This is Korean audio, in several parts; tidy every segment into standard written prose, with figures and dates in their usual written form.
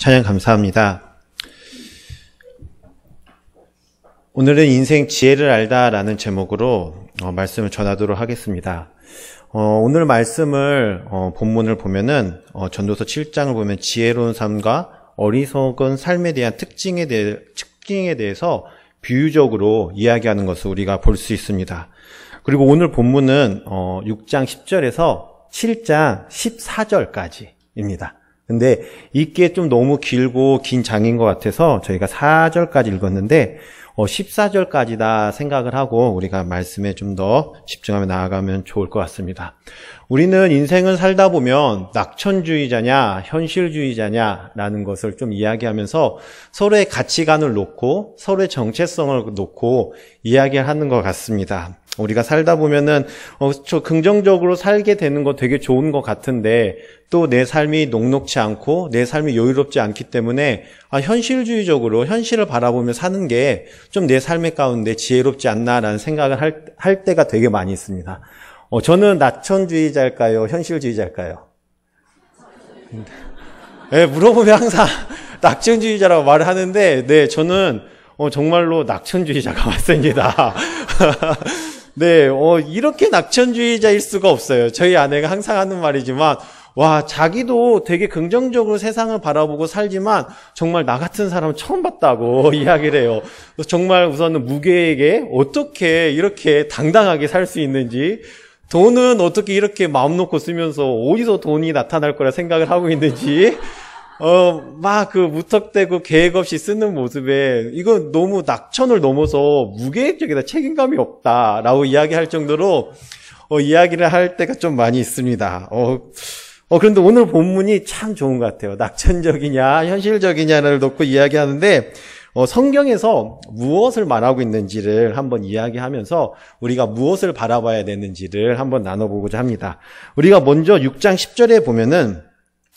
찬양 감사합니다. 오늘은 인생 지혜를 알다라는 제목으로 말씀을 전하도록 하겠습니다. 오늘 말씀을 본문을 보면은 전도서 7장을 보면 지혜로운 삶과 어리석은 삶에 대한 특징에 대해서 비유적으로 이야기하는 것을 우리가 볼 수 있습니다. 그리고 오늘 본문은 6장 10절에서 7장 14절까지입니다. 근데 읽기에 좀 너무 길고 긴 장인 것 같아서 저희가 4절까지 읽었는데 14절까지다 생각을 하고 우리가 말씀에 좀 더 집중하며 나아가면 좋을 것 같습니다. 우리는 인생을 살다 보면 낙천주의자냐 현실주의자냐라는 것을 좀 이야기하면서 서로의 가치관을 놓고 서로의 정체성을 놓고 이야기하는 것 같습니다. 우리가 살다 보면은 긍정적으로 살게 되는 거 되게 좋은 것 같은데 또 내 삶이 녹록치 않고 내 삶이 여유롭지 않기 때문에 현실주의적으로 현실을 바라보며 사는 게 좀 내 삶의 가운데 지혜롭지 않나라는 생각을 할 때가 되게 많이 있습니다. 저는 낙천주의자일까요? 현실주의자일까요? 네, 물어보면 항상 낙천주의자라고 말을 하는데 네, 저는 정말로 낙천주의자가 맞습니다. 네, 이렇게 낙천주의자일 수가 없어요. 저희 아내가 항상 하는 말이지만, 자기도 되게 긍정적으로 세상을 바라보고 살지만, 정말 나 같은 사람은 처음 봤다고 이야기를 해요. 정말 우선은 무계에게 어떻게 이렇게 당당하게 살 수 있는지, 돈은 어떻게 이렇게 마음 놓고 쓰면서 어디서 돈이 나타날 거라 생각을 하고 있는지, 무턱대고 계획 없이 쓰는 모습에, 이거 너무 낙천을 넘어서 무계획적이다, 책임감이 없다라고 이야기할 정도로, 이야기를 할 때가 좀 많이 있습니다. 그런데 오늘 본문이 참 좋은 것 같아요. 낙천적이냐, 현실적이냐를 놓고 이야기하는데, 성경에서 무엇을 말하고 있는지를 한번 이야기하면서 우리가 무엇을 바라봐야 되는지를 한번 나눠보고자 합니다. 우리가 먼저 6장 10절에 보면은,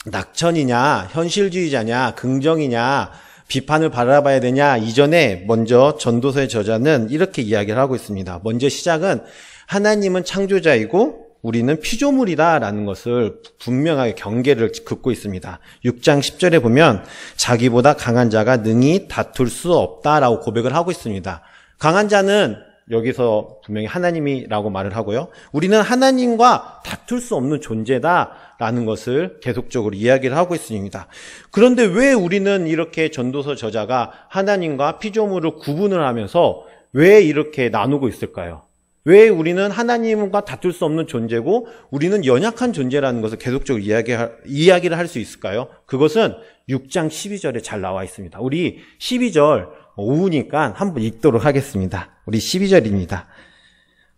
낙천이냐, 현실주의자냐, 긍정이냐, 비판을 바라봐야 되냐, 이전에 먼저 전도서의 저자는 이렇게 이야기를 하고 있습니다. 먼저 시작은 하나님은 창조자이고 우리는 피조물이다라는 것을 분명하게 경계를 긋고 있습니다. 6장 10절에 보면 자기보다 강한 자가 능히 다툴 수 없다라고 고백을 하고 있습니다. 강한 자는 여기서 분명히 하나님이라고 말을 하고요. 우리는 하나님과 다툴 수 없는 존재다라는 것을 계속적으로 이야기를 하고 있습니다. 그런데 왜 우리는 이렇게 전도서 저자가 하나님과 피조물을 구분을 하면서 왜 이렇게 나누고 있을까요? 왜 우리는 하나님과 다툴 수 없는 존재고 우리는 연약한 존재라는 것을 계속적으로 이야기를 할 수 있을까요? 그것은 6장 12절에 잘 나와 있습니다. 우리 12절 오후니까 한번 읽도록 하겠습니다. 우리 12절입니다.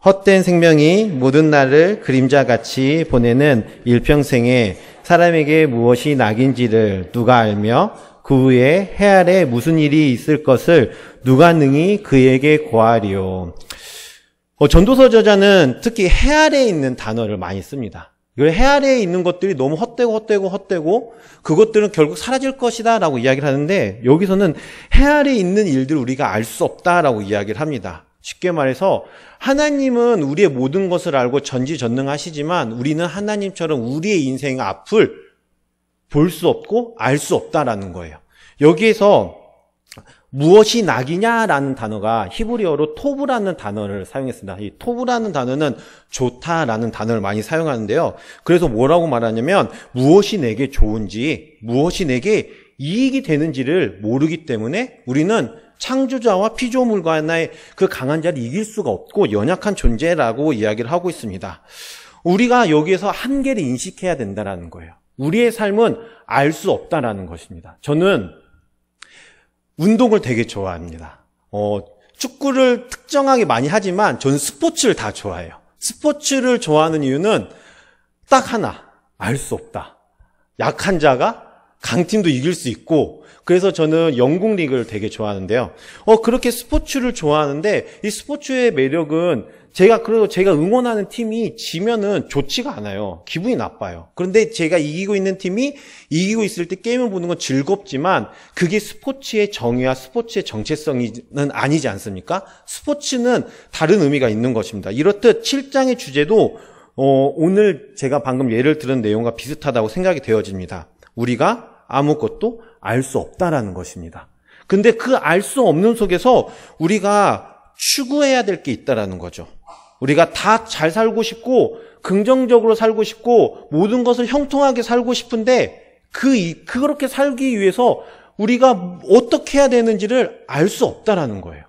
헛된 생명이 모든 날을 그림자같이 보내는 일평생에 사람에게 무엇이 낙인지를 누가 알며 그 후에 해 아래 무슨 일이 있을 것을 누가 능히 그에게 고하리요. 전도서 저자는 특히 해 아래에 있는 단어를 많이 씁니다. 해 아래에 있는 것들이 너무 헛되고 그것들은 결국 사라질 것이다 라고 이야기를 하는데 여기서는 해 아래에 있는 일들을 우리가 알 수 없다라고 이야기를 합니다. 쉽게 말해서 하나님은 우리의 모든 것을 알고 전지전능하시지만 우리는 하나님처럼 우리의 인생의 앞을 볼 수 없고 알 수 없다라는 거예요. 여기에서 무엇이 낙이냐라는 단어가 히브리어로 토브라는 단어를 사용했습니다. 이 토브라는 단어는 좋다라는 단어를 많이 사용하는데요. 그래서 뭐라고 말하냐면 무엇이 내게 좋은지, 무엇이 내게 이익이 되는지를 모르기 때문에 우리는 창조자와 피조물과의 그 강한 자를 이길 수가 없고 연약한 존재라고 이야기를 하고 있습니다. 우리가 여기에서 한계를 인식해야 된다는 거예요. 우리의 삶은 알 수 없다라는 것입니다. 저는 운동을 되게 좋아합니다. 축구를 특정하게 많이 하지만 저는 스포츠를 다 좋아해요. 스포츠를 좋아하는 이유는 딱 하나, 알 수 없다. 약한 자가 강팀도 이길 수 있고 그래서 저는 영국 리그를 되게 좋아하는데요. 그렇게 스포츠를 좋아하는데 이 스포츠의 매력은 제가 응원하는 팀이 지면은 좋지가 않아요. 기분이 나빠요. 그런데 제가 이기고 있는 팀이 이기고 있을 때 게임을 보는 건 즐겁지만 그게 스포츠의 정의와 스포츠의 정체성은 아니지 않습니까? 스포츠는 다른 의미가 있는 것입니다. 이렇듯 7장의 주제도 오늘 제가 방금 예를 들은 내용과 비슷하다고 생각이 되어집니다. 우리가 아무것도 알 수 없다라는 것입니다. 근데 그 알 수 없는 속에서 우리가 추구해야 될 게 있다라는 거죠. 우리가 다 잘 살고 싶고 긍정적으로 살고 싶고 모든 것을 형통하게 살고 싶은데 그렇게 살기 위해서 우리가 어떻게 해야 되는지를 알 수 없다라는 거예요.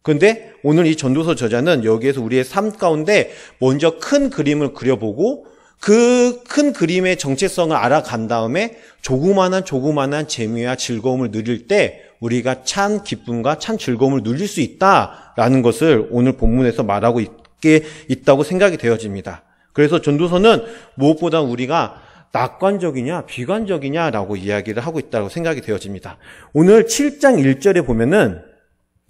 그런데 오늘 이 전도서 저자는 여기에서 우리의 삶 가운데 먼저 큰 그림을 그려보고 그 큰 그림의 정체성을 알아간 다음에 조그만한 재미와 즐거움을 누릴 때 우리가 참 기쁨과 참 즐거움을 누릴 수 있다라는 것을 오늘 본문에서 말하고 있다고 생각이 되어집니다. 그래서 전도서는 무엇보다 우리가 낙관적이냐 비관적이냐라고 이야기를 하고 있다고 생각이 되어집니다. 오늘 7장 1절에 보면은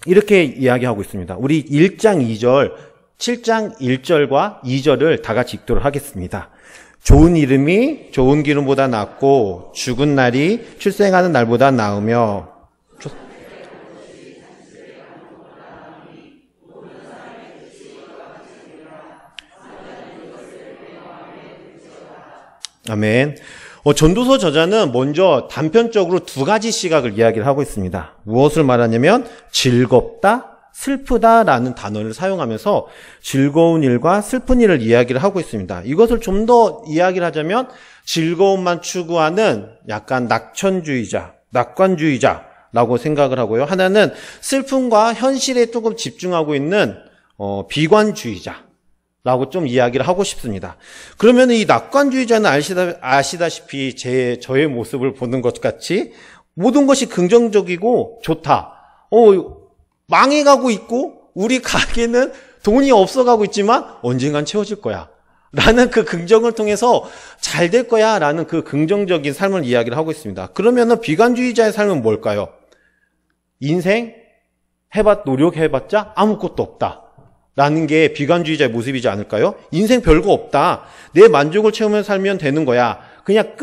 이렇게 이야기하고 있습니다. 우리 1장 2절, 7장 1절과 2절을 다 같이 읽도록 하겠습니다. 좋은 이름이 좋은 기름보다 낫고 죽은 날이 출생하는 날보다 나으며 아멘. 전도서 저자는 먼저 단편적으로 두 가지 시각을 이야기를 하고 있습니다. 무엇을 말하냐면 즐겁다, 슬프다라는 단어를 사용하면서 즐거운 일과 슬픈 일을 이야기를 하고 있습니다. 이것을 좀 더 이야기를 하자면 즐거움만 추구하는 약간 낙관주의자라고 생각을 하고요. 하나는 슬픔과 현실에 조금 집중하고 있는 비관주의자라고 좀 이야기를 하고 싶습니다. 그러면 이 낙관주의자는 아시다시피 저의 모습을 보는 것 같이 모든 것이 긍정적이고 좋다. 망해가고 있고 우리 가게는 돈이 없어가고 있지만 언젠간 채워질 거야 라는 그 긍정을 통해서 잘 될 거야 라는 그 긍정적인 삶을 이야기를 하고 있습니다. 그러면은 비관주의자의 삶은 뭘까요? 인생 노력해봤자 아무것도 없다 라는 게 비관주의자의 모습이지 않을까요? 인생 별거 없다. 내 만족을 채우면서 살면 되는 거야. 그냥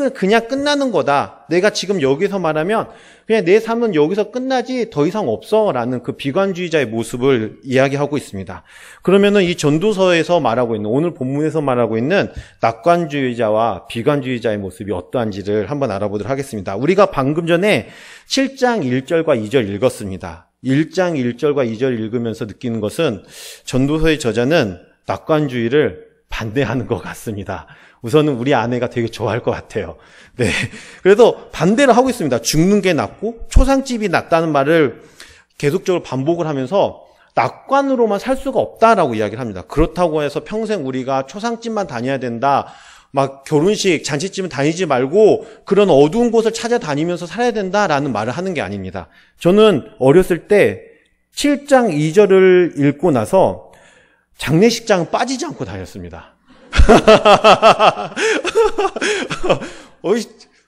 끝나는 거다. 내가 지금 여기서 말하면 그냥 내 삶은 여기서 끝나지 더 이상 없어 라는 그 비관주의자의 모습을 이야기하고 있습니다. 그러면은 이 전도서에서 말하고 있는 오늘 본문에서 말하고 있는 낙관주의자와 비관주의자의 모습이 어떠한지를 한번 알아보도록 하겠습니다. 우리가 방금 전에 7장 1절과 2절 읽었습니다. 1장 1절과 2절 읽으면서 느끼는 것은 전도서의 저자는 낙관주의를 반대하는 것 같습니다. 우선은 우리 아내가 되게 좋아할 것 같아요. 네. 그래서 반대를 하고 있습니다. 죽는 게 낫고 초상집이 낫다는 말을 계속적으로 반복을 하면서 낙관으로만 살 수가 없다라고 이야기를 합니다. 그렇다고 해서 평생 우리가 초상집만 다녀야 된다. 막 결혼식, 잔치집은 다니지 말고 그런 어두운 곳을 찾아다니면서 살아야 된다라는 말을 하는 게 아닙니다. 저는 어렸을 때 7장 2절을 읽고 나서 장례식장은 빠지지 않고 다녔습니다.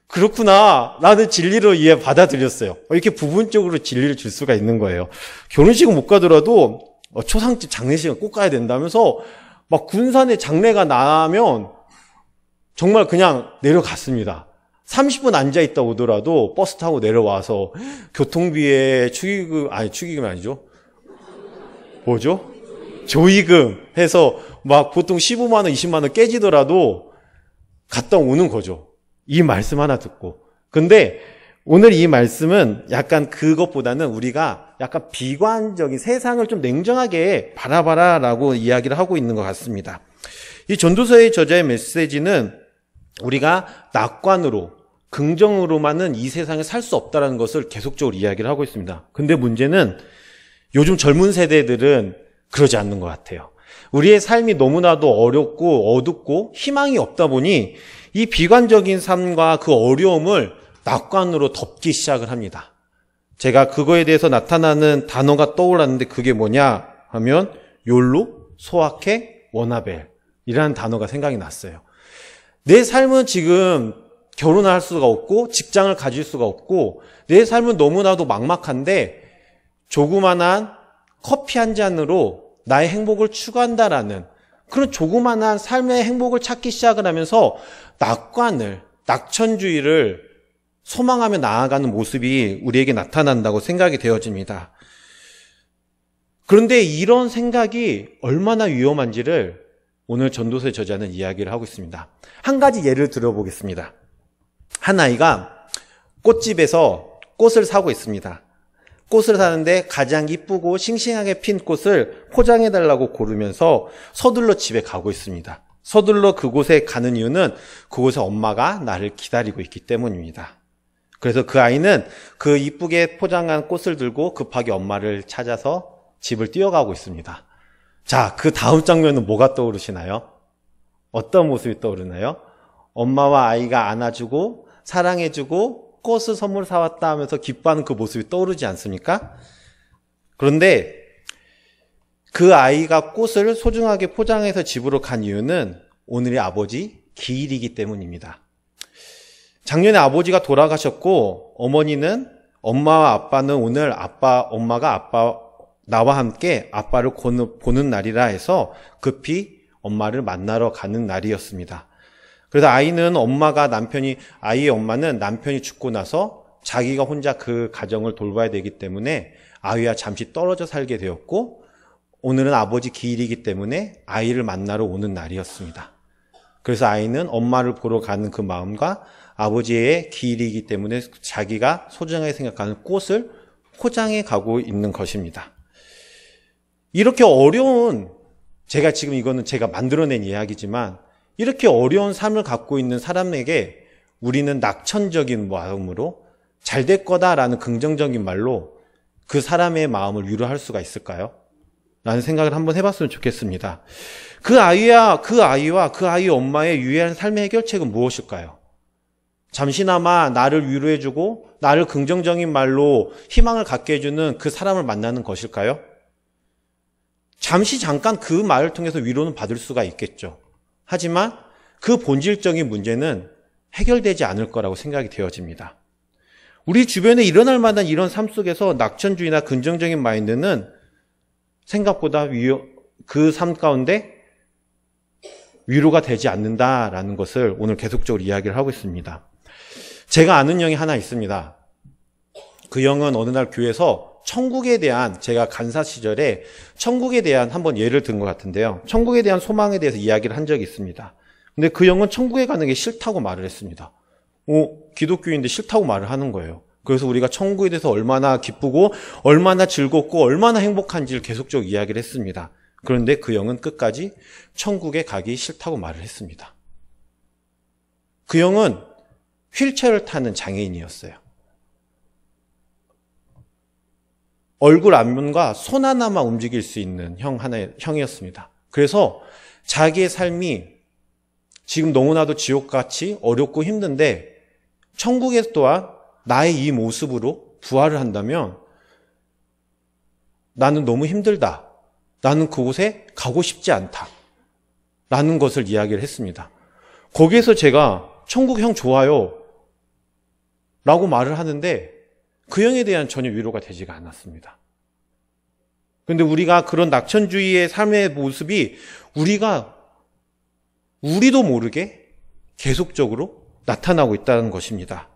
그렇구나. 나는 진리로 받아들였어요. 이렇게 부분적으로 진리를 줄 수가 있는 거예요. 결혼식은 못 가더라도 초상집 장례식은 꼭 가야 된다면서 막 군산에 장례가 나면 정말 그냥 내려갔습니다. 30분 앉아있다 오더라도 버스 타고 내려와서 교통비에 축의금이 아니죠. 뭐죠? 조의금 해서 막 보통 15만 원, 20만 원 깨지더라도 갔다 오는 거죠. 이 말씀 하나 듣고. 근데 오늘 이 말씀은 약간 그것보다는 우리가 약간 비관적인 세상을 좀 냉정하게 바라봐라라고 이야기를 하고 있는 것 같습니다. 이 전도서의 저자의 메시지는 우리가 낙관으로 긍정으로만은 이 세상에 살 수 없다는 것을 계속적으로 이야기를 하고 있습니다. 근데 문제는 요즘 젊은 세대들은 그러지 않는 것 같아요. 우리의 삶이 너무나도 어렵고 어둡고 희망이 없다 보니 이 비관적인 삶과 그 어려움을 낙관으로 덮기 시작을 합니다. 제가 그거에 대해서 나타나는 단어가 떠올랐는데 그게 뭐냐 하면 욜로, 소확행, 워나벨이라는 단어가 생각이 났어요. 내 삶은 지금 결혼할 수가 없고 직장을 가질 수가 없고 내 삶은 너무나도 막막한데 조그만한 커피 한 잔으로 나의 행복을 추구한다라는 그런 조그만한 삶의 행복을 찾기 시작을 하면서 낙천주의를 소망하며 나아가는 모습이 우리에게 나타난다고 생각이 되어집니다. 그런데 이런 생각이 얼마나 위험한지를 오늘 전도서의 저자는 이야기를 하고 있습니다. 한 가지 예를 들어보겠습니다. 한 아이가 꽃집에서 꽃을 사고 있습니다. 꽃을 사는데 가장 이쁘고 싱싱하게 핀 꽃을 포장해달라고 고르면서 서둘러 집에 가고 있습니다. 서둘러 그곳에 가는 이유는 그곳에 엄마가 나를 기다리고 있기 때문입니다. 그래서 그 아이는 그 이쁘게 포장한 꽃을 들고 급하게 엄마를 찾아서 집을 뛰어가고 있습니다. 자, 그 다음 장면은 뭐가 떠오르시나요? 어떤 모습이 떠오르나요? 엄마와 아이가 안아주고 사랑해주고 꽃을 선물 사왔다 하면서 기뻐하는 그 모습이 떠오르지 않습니까? 그런데 그 아이가 꽃을 소중하게 포장해서 집으로 간 이유는 오늘의 아버지 기일이기 때문입니다. 작년에 아버지가 돌아가셨고 어머니는 엄마와 아빠는 오늘 엄마가 나와 함께 아빠를 보는 날이라 해서 급히 엄마를 만나러 가는 날이었습니다. 그래서 아이의 엄마는 남편이 죽고 나서 자기가 혼자 그 가정을 돌봐야 되기 때문에 아이와 잠시 떨어져 살게 되었고 오늘은 아버지 기일이기 때문에 아이를 만나러 오는 날이었습니다. 그래서 아이는 엄마를 보러 가는 그 마음과 아버지의 기일이기 때문에 자기가 소중하게 생각하는 꽃을 포장해 가고 있는 것입니다. 이렇게 이거는 제가 만들어낸 이야기지만 이렇게 어려운 삶을 갖고 있는 사람에게 우리는 낙천적인 마음으로 잘 될 거다라는 긍정적인 말로 그 사람의 마음을 위로할 수가 있을까요? 라는 생각을 한번 해봤으면 좋겠습니다. 그 아이와 그 아이 엄마의 유일한 삶의 해결책은 무엇일까요? 잠시나마 나를 위로해주고 나를 긍정적인 말로 희망을 갖게 해주는 그 사람을 만나는 것일까요? 잠깐 그 말을 통해서 위로는 받을 수가 있겠죠. 하지만 그 본질적인 문제는 해결되지 않을 거라고 생각이 되어집니다. 우리 주변에 일어날 만한 이런 삶 속에서 낙천주의나 긍정적인 마인드는 생각보다 그 삶 가운데 위로가 되지 않는다라는 것을 오늘 계속적으로 이야기를 하고 있습니다. 제가 아는 형이 하나 있습니다. 그 형은 어느 날 교회에서 제가 간사 시절에 천국에 대한 한번 예를 든 것 같은데요. 천국에 대한 소망에 대해서 이야기를 한 적이 있습니다. 근데 그 형은 천국에 가는 게 싫다고 말을 했습니다. 기독교인데 싫다고 말을 하는 거예요. 그래서 우리가 천국에 대해서 얼마나 기쁘고 얼마나 즐겁고 얼마나 행복한지를 계속적으로 이야기를 했습니다. 그런데 그 형은 끝까지 천국에 가기 싫다고 말을 했습니다. 그 형은 휠체어를 타는 장애인이었어요. 얼굴 앞면과 손 하나만 움직일 수 있는 형이었습니다. 그래서 자기의 삶이 지금 너무나도 지옥같이 어렵고 힘든데 천국에서 또한 나의 이 모습으로 부활을 한다면 나는 너무 힘들다. 나는 그곳에 가고 싶지 않다. 라는 것을 이야기를 했습니다. 거기에서 제가 천국 형 좋아요. 라고 말을 하는데 그 형에 대한 전혀 위로가 되지가 않았습니다. 그런데 우리가 그런 낙천주의의 삶의 모습이 우리도 모르게 계속적으로 나타나고 있다는 것입니다.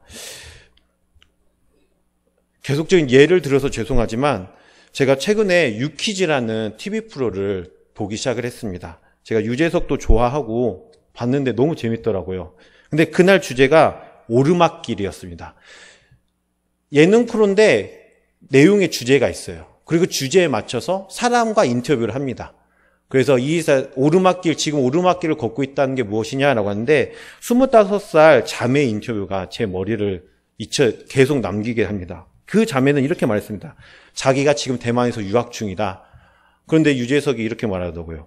계속적인 예를 들어서 죄송하지만 제가 최근에 유퀴즈라는 TV 프로를 보기 시작을 했습니다. 제가 유재석도 좋아하고 봤는데 너무 재밌더라고요. 근데 그날 주제가 오르막길이었습니다. 예능 프로인데 내용의 주제가 있어요. 그리고 주제에 맞춰서 사람과 인터뷰를 합니다. 그래서 지금 오르막길을 걷고 있다는 게 무엇이냐라고 하는데 25살 자매 인터뷰가 제 머리를 계속 남기게 합니다. 그 자매는 이렇게 말했습니다. 자기가 지금 대만에서 유학 중이다. 그런데 유재석이 이렇게 말하더라고요.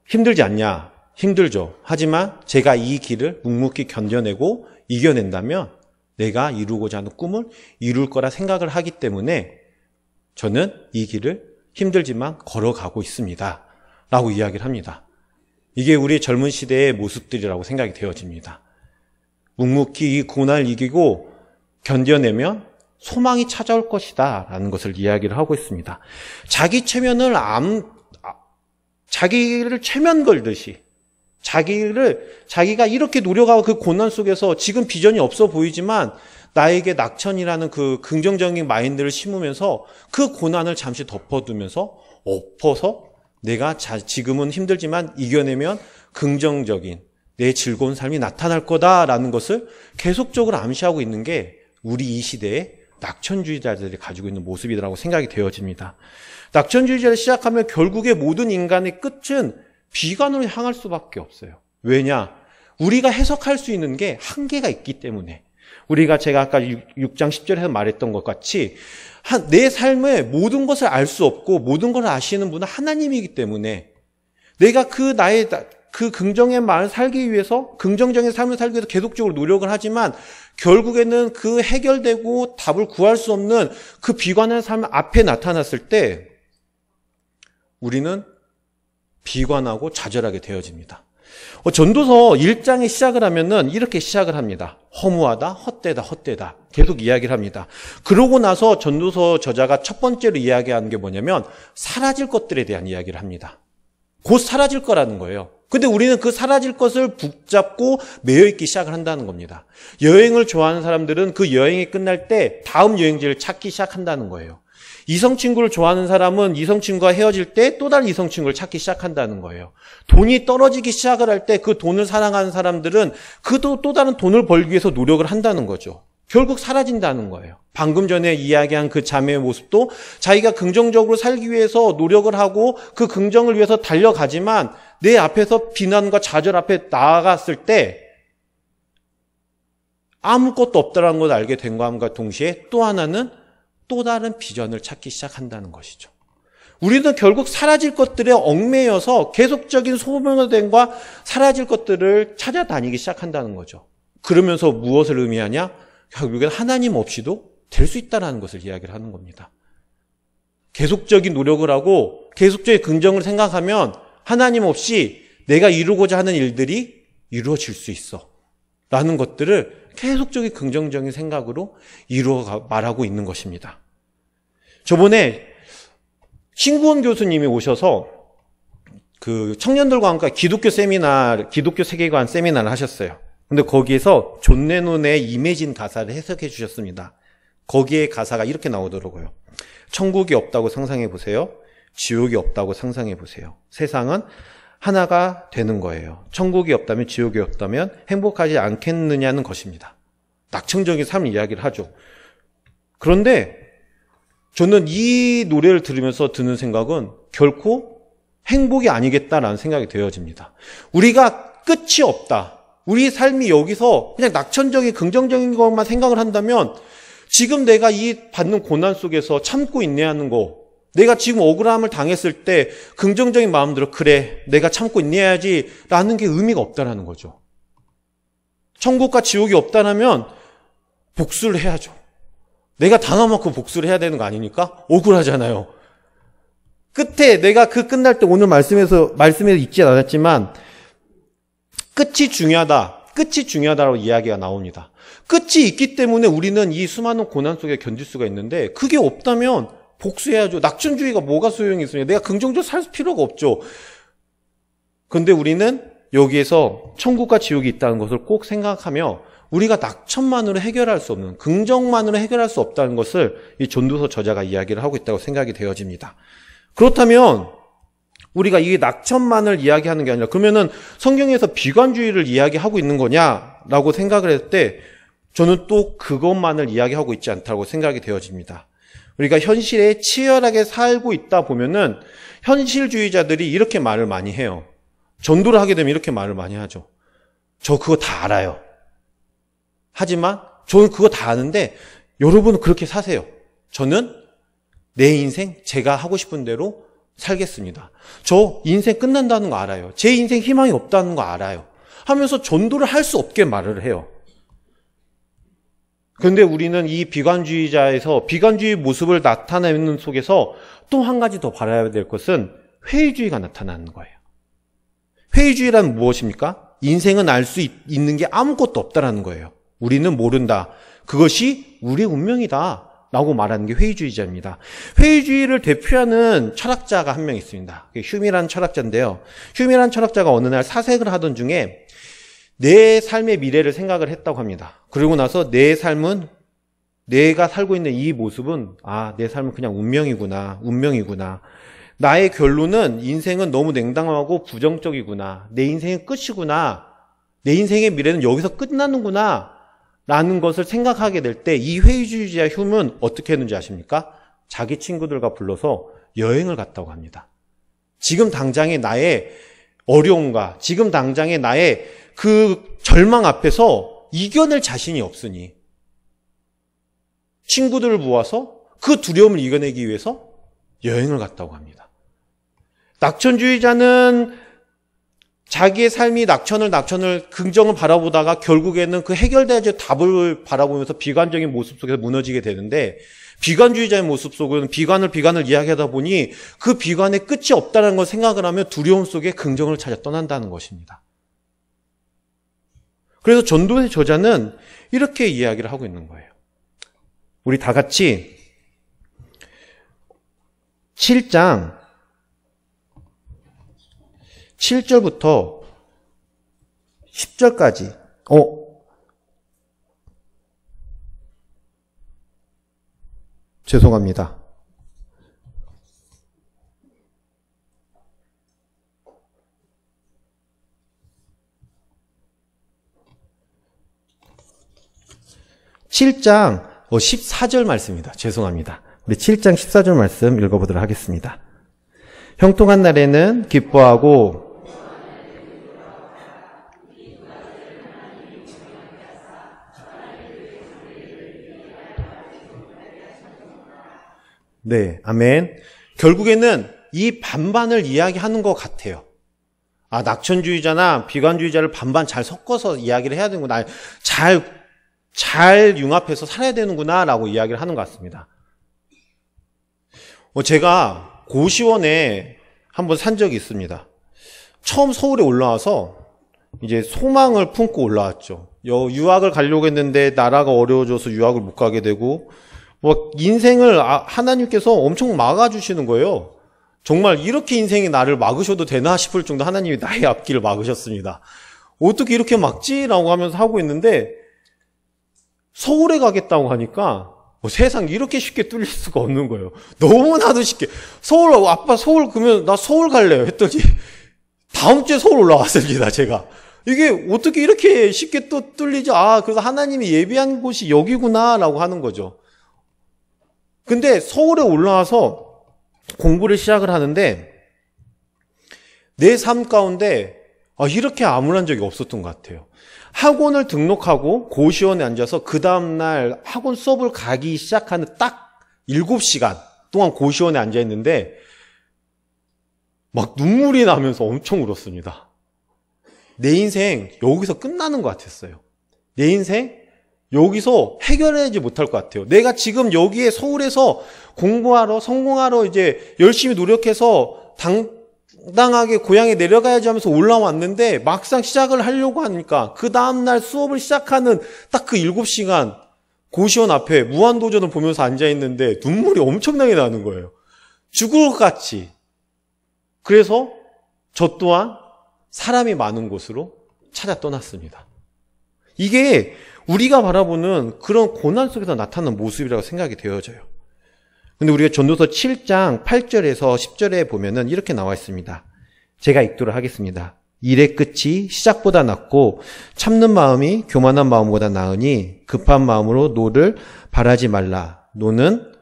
힘들지 않냐? 힘들죠. 하지만 제가 이 길을 묵묵히 견뎌내고 이겨낸다면 내가 이루고자 하는 꿈을 이룰 거라 생각을 하기 때문에 저는 이 길을 힘들지만 걸어가고 있습니다. 라고 이야기를 합니다. 이게 우리 젊은 시대의 모습들이라고 생각이 되어집니다. 묵묵히 이 고난을 이기고 견뎌내면 소망이 찾아올 것이다 라는 것을 이야기를 하고 있습니다. 자기를 최면 걸듯이 자기가 이렇게 노력하고 그 고난 속에서 지금 비전이 없어 보이지만 나에게 낙천이라는 그 긍정적인 마인드를 심으면서 그 고난을 잠시 엎어서 내가 지금은 힘들지만 이겨내면 긍정적인 내 즐거운 삶이 나타날 거다라는 것을 계속적으로 암시하고 있는 게 우리 이 시대의 낙천주의자들이 가지고 있는 모습이라고 생각이 되어집니다. 낙천주의자를 시작하면 결국에 모든 인간의 끝은 비관으로 향할 수밖에 없어요. 왜냐? 우리가 해석할 수 있는 게 한계가 있기 때문에. 우리가 제가 아까 6장 10절에서 말했던 것 같이 내 삶의 모든 것을 알 수 없고 모든 것을 아시는 분은 하나님이기 때문에 내가 그 긍정의 마음을 살기 위해서, 긍정적인 삶을 살기 위해서 계속적으로 노력을 하지만 결국에는 그 해결되고 답을 구할 수 없는 그 비관한 삶 앞에 나타났을 때 우리는 비관하고 좌절하게 되어집니다. 전도서 1장에 시작을 하면은 이렇게 시작을 합니다. 허무하다, 헛되다, 헛되다. 계속 이야기를 합니다. 그러고 나서 전도서 저자가 첫 번째로 이야기하는 게 뭐냐면 사라질 것들에 대한 이야기를 합니다. 곧 사라질 거라는 거예요. 근데 우리는 그 사라질 것을 붙잡고 매여있기 시작을 한다는 겁니다. 여행을 좋아하는 사람들은 그 여행이 끝날 때 다음 여행지를 찾기 시작한다는 거예요. 이성 친구를 좋아하는 사람은 이성 친구와 헤어질 때 또 다른 이성 친구를 찾기 시작한다는 거예요. 돈이 떨어지기 시작을 할 때 그 돈을 사랑하는 사람들은 또 다른 돈을 벌기 위해서 노력을 한다는 거죠. 결국 사라진다는 거예요. 방금 전에 이야기한 그 자매의 모습도 자기가 긍정적으로 살기 위해서 노력을 하고 그 긍정을 위해서 달려가지만 내 앞에서 비난과 좌절 앞에 나아갔을 때 아무것도 없다는 걸 알게 된 것과 동시에 또 하나는 또 다른 비전을 찾기 시작한다는 것이죠. 우리는 결국 사라질 것들에 얽매여서 계속적인 소멸됨과 사라질 것들을 찾아다니기 시작한다는 거죠. 그러면서 무엇을 의미하냐? 결국엔 하나님 없이도 될 수 있다는 것을 이야기를 하는 겁니다. 계속적인 노력을 하고 계속적인 긍정을 생각하면 하나님 없이 내가 이루고자 하는 일들이 이루어질 수 있어 라는 것들을 계속적인 긍정적인 생각으로 말하고 있는 것입니다. 저번에 신구원 교수님이 오셔서 그 청년들과 함께 기독교 세계관 세미나를 하셨어요. 근데 거기에서 존 레논의 임해진 가사를 해석해 주셨습니다. 거기에 가사가 이렇게 나오더라고요. 천국이 없다고 상상해 보세요. 지옥이 없다고 상상해 보세요. 세상은 하나가 되는 거예요. 천국이 없다면 지옥이 없다면 행복하지 않겠느냐는 것입니다. 낙천적인 삶 이야기를 하죠. 그런데 저는 이 노래를 들으면서 드는 생각은 결코 행복이 아니겠다라는 생각이 되어집니다. 우리가 끝이 없다. 우리 삶이 여기서 그냥 낙천적인 긍정적인 것만 생각을 한다면 지금 내가 이 받는 고난 속에서 참고 인내하는 거, 내가 지금 억울함을 당했을 때 긍정적인 마음대로 그래 내가 참고 인내해야지 라는 게 의미가 없다는 거죠. 천국과 지옥이 없다면 복수를 해야죠. 내가 당한 만큼 복수를 해야 되는 거 아니니까 억울하잖아요. 끝에 내가 그 끝날 때 오늘 말씀에서 읽지 않았지만 끝이 중요하다라고 이야기가 나옵니다. 끝이 있기 때문에 우리는 이 수많은 고난 속에 견딜 수가 있는데 그게 없다면 복수해야죠. 낙천주의가 뭐가 소용이 있으냐. 내가 긍정적으로 살 필요가 없죠. 그런데 우리는 여기에서 천국과 지옥이 있다는 것을 꼭 생각하며 우리가 낙천만으로 해결할 수 없는, 긍정만으로 해결할 수 없다는 것을 이 전도서 저자가 이야기를 하고 있다고 생각이 되어집니다. 그렇다면 우리가 이 낙천만을 이야기하는 게 아니라 그러면은 성경에서 비관주의를 이야기하고 있는 거냐라고 생각을 했을 때 저는 또 그것만을 이야기하고 있지 않다고 생각이 되어집니다. 우리가 현실에 치열하게 살고 있다 보면은 현실주의자들이 이렇게 말을 많이 해요. 전도를 하게 되면 이렇게 말을 많이 하죠. 저 그거 다 알아요. 하지만 저는 그거 다 아는데 여러분은 그렇게 사세요. 저는 내 인생 제가 하고 싶은 대로 살겠습니다. 저 인생 끝난다는 거 알아요. 제 인생 희망이 없다는 거 알아요. 하면서 전도를 할 수 없게 말을 해요. 그런데 우리는 이 비관주의 모습을 나타내는 속에서 또 한 가지 더 바라야 될 것은 회의주의가 나타나는 거예요. 회의주의란 무엇입니까? 인생은 알 수 있는 게 아무것도 없다라는 거예요. 우리는 모른다. 그것이 우리의 운명이다. 라고 말하는 게 회의주의자입니다. 회의주의를 대표하는 철학자가 한 명 있습니다. 휴미란 철학자인데요. 휴미란 철학자가 어느 날 사색을 하던 중에 내 삶의 미래를 생각을 했다고 합니다. 그러고 나서 내 삶은 내가 살고 있는 이 모습은 내 삶은 그냥 운명이구나. 나의 결론은 인생은 너무 냉담하고 부정적이구나. 내 인생의 끝이구나. 내 인생의 미래는 여기서 끝나는구나 라는 것을 생각하게 될 때 이 회의주의자 휴는 어떻게 했는지 아십니까? 자기 친구들과 불러서 여행을 갔다고 합니다. 지금 당장의 나의 어려움과 지금 당장의 나의 그 절망 앞에서 이겨낼 자신이 없으니 친구들을 모아서 그 두려움을 이겨내기 위해서 여행을 갔다고 합니다. 낙천주의자는 자기의 삶이 낙천을 긍정을 바라보다가 결국에는 그 해결되지 답을 바라보면서 비관적인 모습 속에서 무너지게 되는데, 비관주의자의 모습 속은 비관을 이야기하다 보니 그 비관의 끝이 없다는 걸 생각을 하며 두려움 속에 긍정을 찾아 떠난다는 것입니다. 그래서 전도의 저자는 이렇게 이야기를 하고 있는 거예요. 우리 다 같이 7장 7절부터 10절까지 죄송합니다. (7장) 14절 말씀입니다. 죄송합니다. 우리 7장 14절 말씀 읽어보도록 하겠습니다. 형통한 날에는 기뻐하고 네, 아멘. 결국에는 이 반반을 이야기하는 것 같아요. 아, 낙천주의자나 비관주의자를 반반 잘 섞어서 이야기를 해야 되는구나. 잘 융합해서 살아야 되는구나 라고 이야기를 하는 것 같습니다. 제가 고시원에 한번 산 적이 있습니다. 처음 서울에 올라와서 이제 소망을 품고 올라왔죠. 유학을 가려고 했는데 나라가 어려워져서 유학을 못 가게 되고, 인생을 하나님께서 엄청 막아주시는 거예요. 정말 이렇게 인생이 나를 막으셔도 되나 싶을 정도 하나님이 나의 앞길을 막으셨습니다. 어떻게 이렇게 막지? 라고 하면서 하고 있는데, 서울에 가겠다고 하니까 세상 이렇게 쉽게 뚫릴 수가 없는 거예요. 너무나도 쉽게. 아빠 서울 그러면 나 서울 갈래요 했더니 다음 주에 서울 올라왔습니다. 제가 이게 어떻게 이렇게 쉽게 또 뚫리죠? 그래서 하나님이 예비한 곳이 여기구나 라고 하는 거죠. 근데 서울에 올라와서 공부를 시작을 하는데 내 삶 가운데 이렇게 암울한 적이 없었던 것 같아요. 학원을 등록하고 고시원에 앉아서 그 다음날 학원 수업을 가기 시작하는 딱 7시간 동안 고시원에 앉아있는데 막 눈물이 나면서 엄청 울었습니다. 내 인생 여기서 끝나는 것 같았어요. 내 인생 여기서 해결하지 못할 것 같아요. 내가 지금 여기에 서울에서 공부하러 성공하러 이제 열심히 노력해서 당당하게 고향에 내려가야지 하면서 올라왔는데 막상 시작을 하려고 하니까 그 다음날 수업을 시작하는 딱 그 7시간 고시원 앞에 무한도전을 보면서 앉아있는데 눈물이 엄청나게 나는 거예요. 죽을 것 같이. 그래서 저 또한 사람이 많은 곳으로 찾아 떠났습니다. 이게 우리가 바라보는 그런 고난 속에서 나타나는 모습이라고 생각이 되어져요. 근데 우리가 전도서 7장 8절에서 10절에 보면은 이렇게 나와 있습니다. 제가 읽도록 하겠습니다. 일의 끝이 시작보다 낫고 참는 마음이 교만한 마음보다 나으니 급한 마음으로 노를 바라지 말라. 노는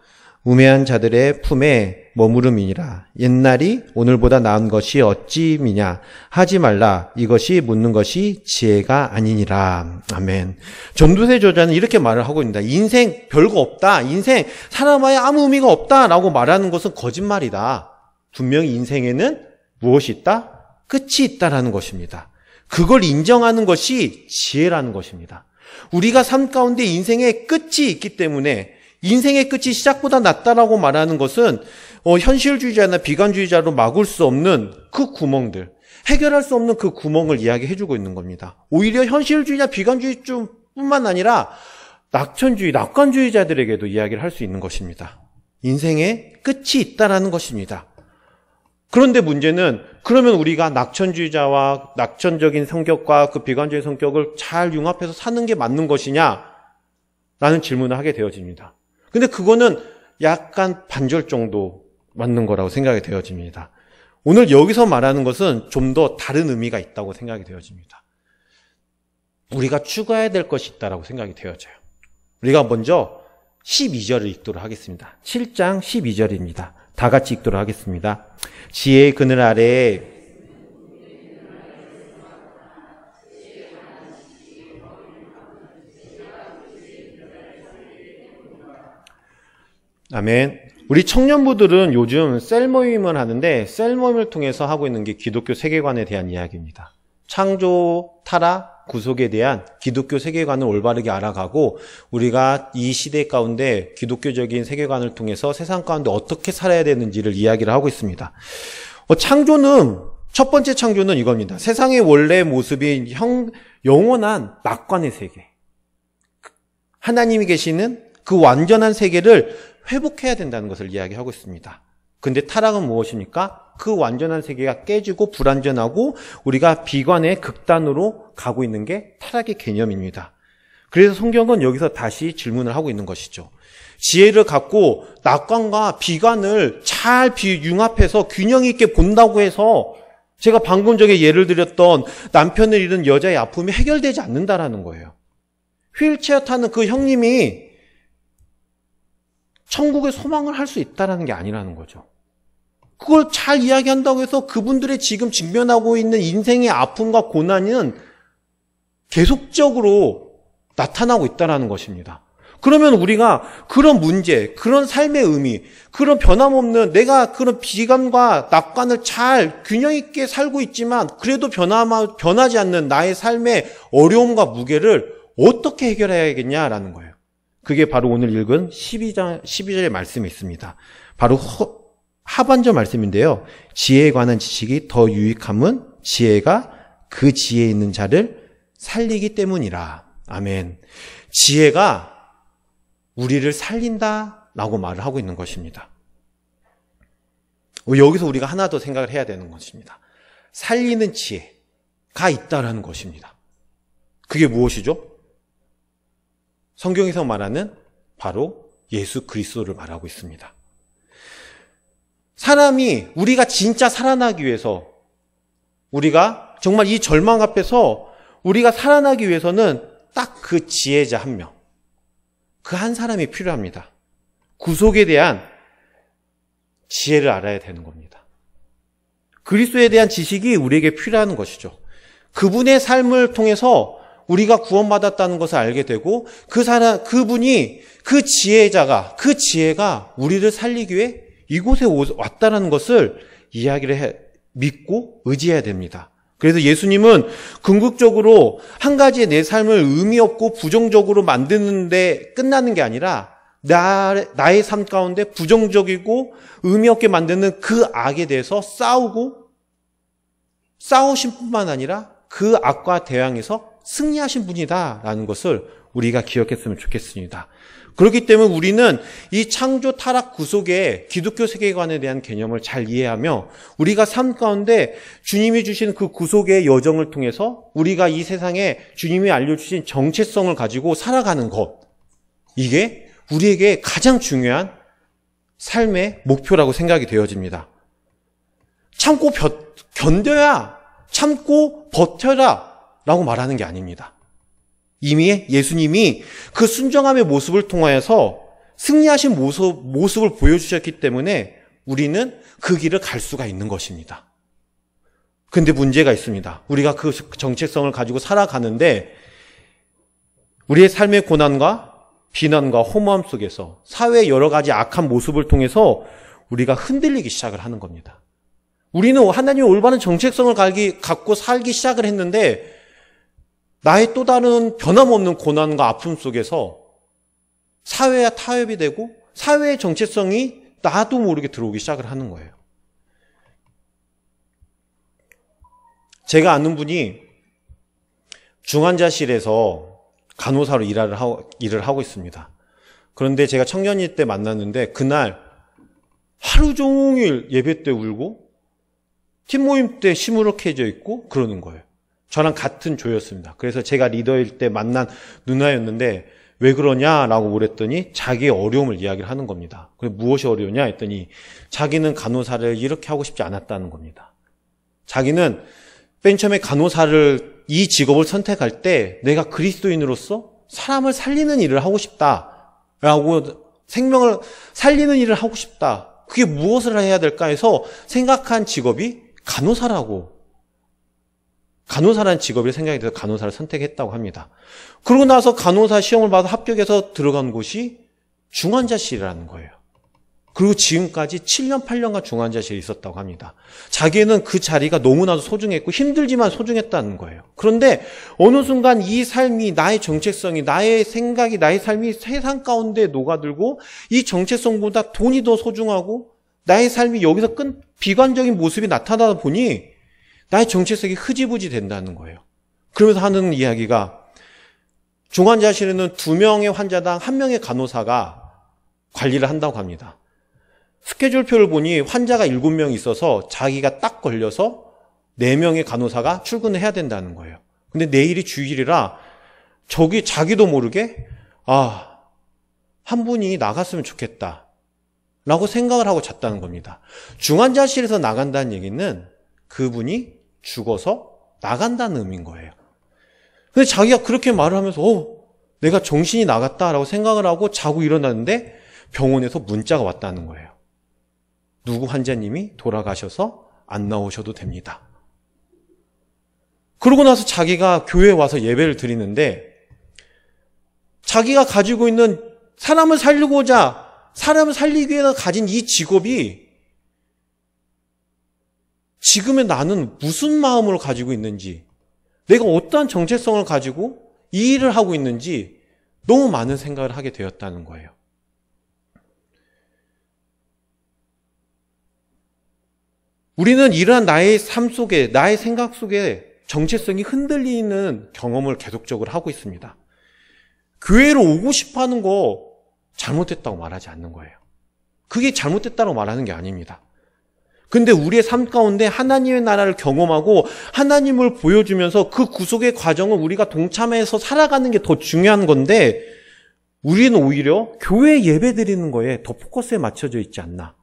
우매한 자들의 품에 머무름이니라. 옛날이 오늘보다 나은 것이 어찌 미냐. 하지 말라. 이것이 묻는 것이 지혜가 아니니라. 아멘. 전도서 저자는 이렇게 말을 하고 있습니다. 인생 별거 없다. 인생 살아봐야 아무 의미가 없다라고 말하는 것은 거짓말이다. 분명히 인생에는 무엇이 있다? 끝이 있다라는 것입니다. 그걸 인정하는 것이 지혜라는 것입니다. 우리가 삶 가운데 인생의 끝이 있기 때문에 인생의 끝이 시작보다 낫다라고 말하는 것은 현실주의자나 비관주의자로 막을 수 없는 그 구멍들, 해결할 수 없는 그 구멍을 이야기해주고 있는 겁니다. 오히려 현실주의나 비관주의뿐만 아니라 낙관주의자들에게도 이야기를 할 수 있는 것입니다. 인생의 끝이 있다라는 것입니다. 그런데 문제는 그러면 우리가 낙천주의자와 낙천적인 성격과 그 비관주의 성격을 잘 융합해서 사는 게 맞는 것이냐? 라는 질문을 하게 되어집니다. 근데 그거는 약간 반절 정도 맞는 거라고 생각이 되어집니다. 오늘 여기서 말하는 것은 좀 더 다른 의미가 있다고 생각이 되어집니다. 우리가 추가해야 될 것이 있다라고 생각이 되어져요. 우리가 먼저 12절을 읽도록 하겠습니다. 7장 12절입니다. 다 같이 읽도록 하겠습니다. 지혜의 그늘 아래에 아멘. 우리 청년부들은 요즘 셀 모임을 하는데 셀 모임을 통해서 하고 있는 게 기독교 세계관에 대한 이야기입니다. 창조, 타락, 구속에 대한 기독교 세계관을 올바르게 알아가고 우리가 이 시대 가운데 기독교적인 세계관을 통해서 세상 가운데 어떻게 살아야 되는지를 이야기를 하고 있습니다. 첫 번째 창조는 이겁니다. 세상의 원래 모습인 영원한 낙관의 세계. 하나님이 계시는 그 완전한 세계를 회복해야 된다는 것을 이야기하고 있습니다. 근데 타락은 무엇입니까? 그 완전한 세계가 깨지고 불완전하고 우리가 비관의 극단으로 가고 있는 게 타락의 개념입니다. 그래서 성경은 여기서 다시 질문을 하고 있는 것이죠. 지혜를 갖고 낙관과 비관을 잘 융합해서 균형 있게 본다고 해서 제가 방금 전에 예를 드렸던 남편을 잃은 여자의 아픔이 해결되지 않는다라는 거예요. 휠체어 타는 그 형님이 천국의 소망을 할 수 있다는 게 아니라는 거죠. 그걸 잘 이야기한다고 해서 그분들의 지금 직면하고 있는 인생의 아픔과 고난은 계속적으로 나타나고 있다는 것입니다. 그러면 우리가 그런 문제, 그런 삶의 의미, 그런 변함없는 내가 그런 비관과 낙관을 잘 균형 있게 살고 있지만 그래도 변하지 않는 나의 삶의 어려움과 무게를 어떻게 해결해야겠냐라는 거예요. 그게 바로 오늘 읽은 12절의 말씀이 있습니다. 바로 하반절 말씀인데요. 지혜에 관한 지식이 더 유익함은 지혜가 그 지혜에 있는 자를 살리기 때문이라. 아멘. 지혜가 우리를 살린다라고 말을 하고 있는 것입니다. 여기서 우리가 하나 더 생각을 해야 되는 것입니다. 살리는 지혜가 있다라는 것입니다. 그게 무엇이죠? 성경에서 말하는 바로 예수 그리스도를 말하고 있습니다. 사람이 우리가 진짜 살아나기 위해서 우리가 정말 이 절망 앞에서 우리가 살아나기 위해서는 딱 그 지혜자 한 명, 그 한 사람이 필요합니다. 구속에 대한 지혜를 알아야 되는 겁니다. 그리스도에 대한 지식이 우리에게 필요한 것이죠. 그분의 삶을 통해서 우리가 구원받았다는 것을 알게 되고 그분이 그 지혜가 우리를 살리기 위해 이곳에 왔다는 것을 믿고 의지해야 됩니다. 그래서 예수님은 궁극적으로 한 가지의 내 삶을 의미 없고 부정적으로 만드는데 끝나는 게 아니라 나의 삶 가운데 부정적이고 의미 없게 만드는 그 악에 대해서 싸우신 뿐만 아니라 그 악과 대항해서 승리하신 분이다라는 것을 우리가 기억했으면 좋겠습니다. 그렇기 때문에 우리는 이 창조 타락 구속의 기독교 세계관에 대한 개념을 잘 이해하며 우리가 삶 가운데 주님이 주신 그 구속의 여정을 통해서 우리가 이 세상에 주님이 알려주신 정체성을 가지고 살아가는 것, 이게 우리에게 가장 중요한 삶의 목표라고 생각이 되어집니다. 참고 견뎌야, 참고 버텨라 라고 말하는 게 아닙니다. 이미 예수님이 그 순정함의 모습을 통하여서 승리하신 모습을 보여주셨기 때문에 우리는 그 길을 갈 수가 있는 것입니다. 근데 문제가 있습니다. 우리가 그 정체성을 가지고 살아가는데 우리의 삶의 고난과 비난과 허무함 속에서 사회의 여러 가지 악한 모습을 통해서 우리가 흔들리기 시작을 하는 겁니다. 우리는 하나님의 올바른 정체성을 갖고 살기 시작을 했는데 나의 또 다른 변함없는 고난과 아픔 속에서 사회와 타협이 되고 사회의 정체성이 나도 모르게 들어오기 시작을 하는 거예요. 제가 아는 분이 중환자실에서 간호사로 일을 하고 있습니다. 그런데 제가 청년일 때 만났는데 그날 하루 종일 예배 때 울고 팀 모임 때 시무룩해져 있고 그러는 거예요. 저랑 같은 조였습니다. 그래서 제가 리더일 때 만난 누나였는데 왜 그러냐라고 물었더니 자기의 어려움을 이야기를 하는 겁니다. 그래 무엇이 어려우냐 했더니 자기는 간호사를 이렇게 하고 싶지 않았다는 겁니다. 자기는 맨 처음에 간호사를 이 직업을 선택할 때 내가 그리스도인으로서 사람을 살리는 일을 하고 싶다라고 생명을 살리는 일을 하고 싶다. 그게 무엇을 해야 될까 해서 생각한 직업이 간호사라는 직업이 생각이 돼서 간호사를 선택했다고 합니다. 그러고 나서 간호사 시험을 봐서 합격해서 들어간 곳이 중환자실이라는 거예요. 그리고 지금까지 7년, 8년간 중환자실에 있었다고 합니다. 자기는 그 자리가 너무나도 소중했고 힘들지만 소중했다는 거예요. 그런데 어느 순간 이 삶이, 나의 정체성이, 나의 생각이, 나의 삶이 세상 가운데 녹아들고 이 정체성보다 돈이 더 소중하고 나의 삶이 여기서 비관적인 모습이 나타나다 보니 나의 정체성이 흐지부지 된다는 거예요. 그러면서 하는 이야기가 중환자실에는 2명의 환자당 1명의 간호사가 관리를 한다고 합니다. 스케줄표를 보니 환자가 7명 있어서 자기가 딱 걸려서 4명의 간호사가 출근을 해야 된다는 거예요. 근데 내일이 주일이라 자기도 모르게 한 분이 나갔으면 좋겠다 라고 생각을 하고 잤다는 겁니다. 중환자실에서 나간다는 얘기는 그분이 죽어서 나간다는 의미인 거예요. 근데 자기가 그렇게 말을 하면서 내가 정신이 나갔다라고 생각을 하고 자고 일어났는데 병원에서 문자가 왔다는 거예요. 누구 환자님이 돌아가셔서 안 나오셔도 됩니다. 그러고 나서 자기가 교회에 와서 예배를 드리는데 자기가 가지고 있는 사람을 살리기 위해서 가진 이 직업이 지금의 나는 무슨 마음으로 가지고 있는지, 내가 어떠한 정체성을 가지고 이 일을 하고 있는지 너무 많은 생각을 하게 되었다는 거예요. 우리는 이러한 나의 삶 속에, 나의 생각 속에 정체성이 흔들리는 경험을 계속적으로 하고 있습니다. 교회로 오고 싶어 하는 거 잘못됐다고 말하지 않는 거예요. 그게 잘못됐다고 말하는 게 아닙니다. 근데 우리의 삶 가운데 하나님의 나라를 경험하고 하나님을 보여주면서 그 구속의 과정을 우리가 동참해서 살아가는 게 더 중요한 건데 우리는 오히려 교회 예배 드리는 거에 더 포커스에 맞춰져 있지 않나.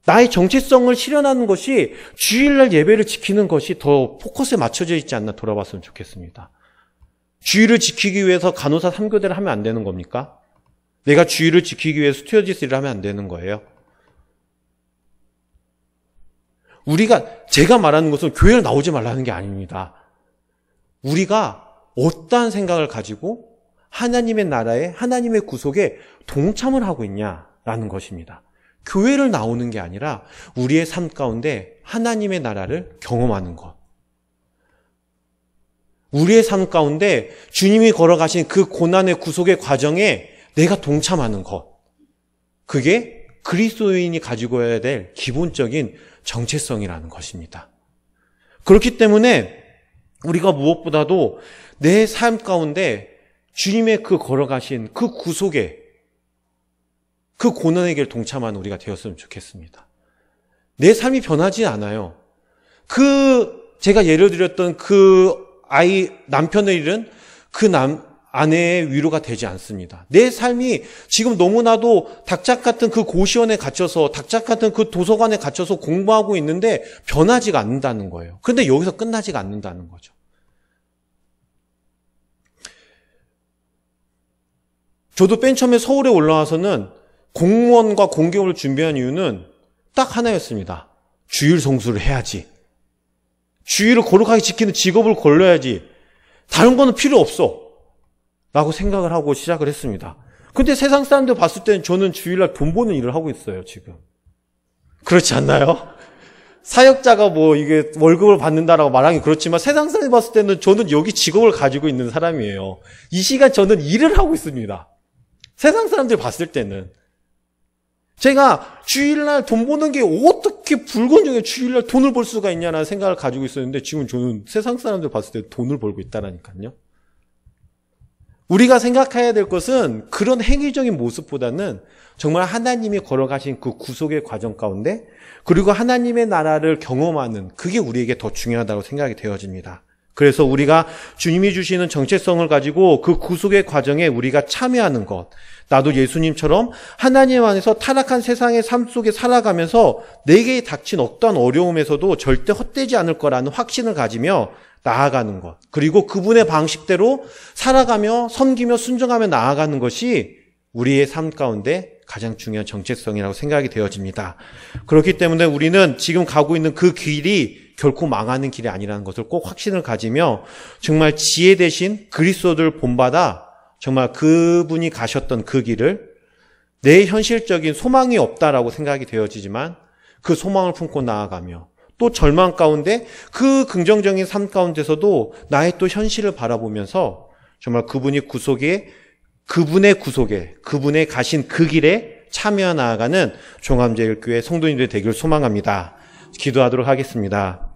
나의 정체성을 실현하는 것이 주일날 예배를 지키는 것이 더 포커스에 맞춰져 있지 않나 돌아봤으면 좋겠습니다. 주일을 지키기 위해서 간호사 3교대를 하면 안 되는 겁니까? 내가 주일을 지키기 위해서 스튜어디스 일을 하면 안 되는 거예요? 제가 말하는 것은 교회를 나오지 말라는 게 아닙니다. 우리가 어떠한 생각을 가지고 하나님의 나라에, 하나님의 구속에 동참을 하고 있냐라는 것입니다. 교회를 나오는 게 아니라 우리의 삶 가운데 하나님의 나라를 경험하는 것. 우리의 삶 가운데 주님이 걸어가신 그 고난의 구속의 과정에 내가 동참하는 것. 그게 그리스도인이 가지고 해야 될 기본적인 정체성이라는 것입니다. 그렇기 때문에 우리가 무엇보다도 내 삶 가운데 주님의 그 걸어가신 그 구속에, 그 고난의 길 동참하는 우리가 되었으면 좋겠습니다. 내 삶이 변하지 않아요. 제가 예를 들었던 남편의 일은 아내의 위로가 되지 않습니다. 내 삶이 지금 너무나도 닭짝 같은 그 고시원에 갇혀서, 닭짝 같은 그 도서관에 갇혀서 공부하고 있는데 변하지가 않는다는 거예요. 그런데 여기서 끝나지가 않는다는 거죠. 저도 맨 처음에 서울에 올라와서는 공무원과 공기업을 준비한 이유는 딱 하나였습니다. 주일 성수를 해야지. 주일을 거룩하게 지키는 직업을 걸러야지. 다른 거는 필요 없어. 라고 생각을 하고 시작을 했습니다. 근데 세상 사람들 봤을 때는 저는 주일날 돈 버는 일을 하고 있어요, 지금. 그렇지 않나요? 사역자가 이게 월급을 받는다라고 말하기 그렇지만 세상 사람들 봤을 때는 저는 여기 직업을 가지고 있는 사람이에요. 이 시간 저는 일을 하고 있습니다. 세상 사람들 봤을 때는. 제가 주일날 돈 버는 게 어떻게 불건전하게 주일날 돈을 벌 수가 있냐라는 생각을 가지고 있었는데 지금 저는 세상 사람들 봤을 때 돈을 벌고 있다라니까요. 우리가 생각해야 될 것은 그런 행위적인 모습보다는 정말 하나님이 걸어가신 그 구속의 과정 가운데 그리고 하나님의 나라를 경험하는 그게 우리에게 더 중요하다고 생각이 되어집니다. 그래서 우리가 주님이 주시는 정체성을 가지고 그 구속의 과정에 우리가 참여하는 것, 나도 예수님처럼 하나님 안에서 타락한 세상의 삶 속에 살아가면서 내게 닥친 어떠한 어려움에서도 절대 헛되지 않을 거라는 확신을 가지며 나아가는 것, 그리고 그분의 방식대로 살아가며 섬기며 순종하며 나아가는 것이 우리의 삶 가운데 가장 중요한 정체성이라고 생각이 되어집니다. 그렇기 때문에 우리는 지금 가고 있는 그 길이 결코 망하는 길이 아니라는 것을 꼭 확신을 가지며 정말 지혜 대신 그리스도를 본받아 정말 그분이 가셨던 그 길을 내 현실적인 소망이 없다라고 생각이 되어지지만 그 소망을 품고 나아가며 또 절망 가운데 그 긍정적인 삶 가운데서도 나의 또 현실을 바라보면서 정말 그분의 구속에 그분의 가신 그 길에 참여해 나아가는 종합제일교회 성도님들 되기를 소망합니다. 기도하도록 하겠습니다.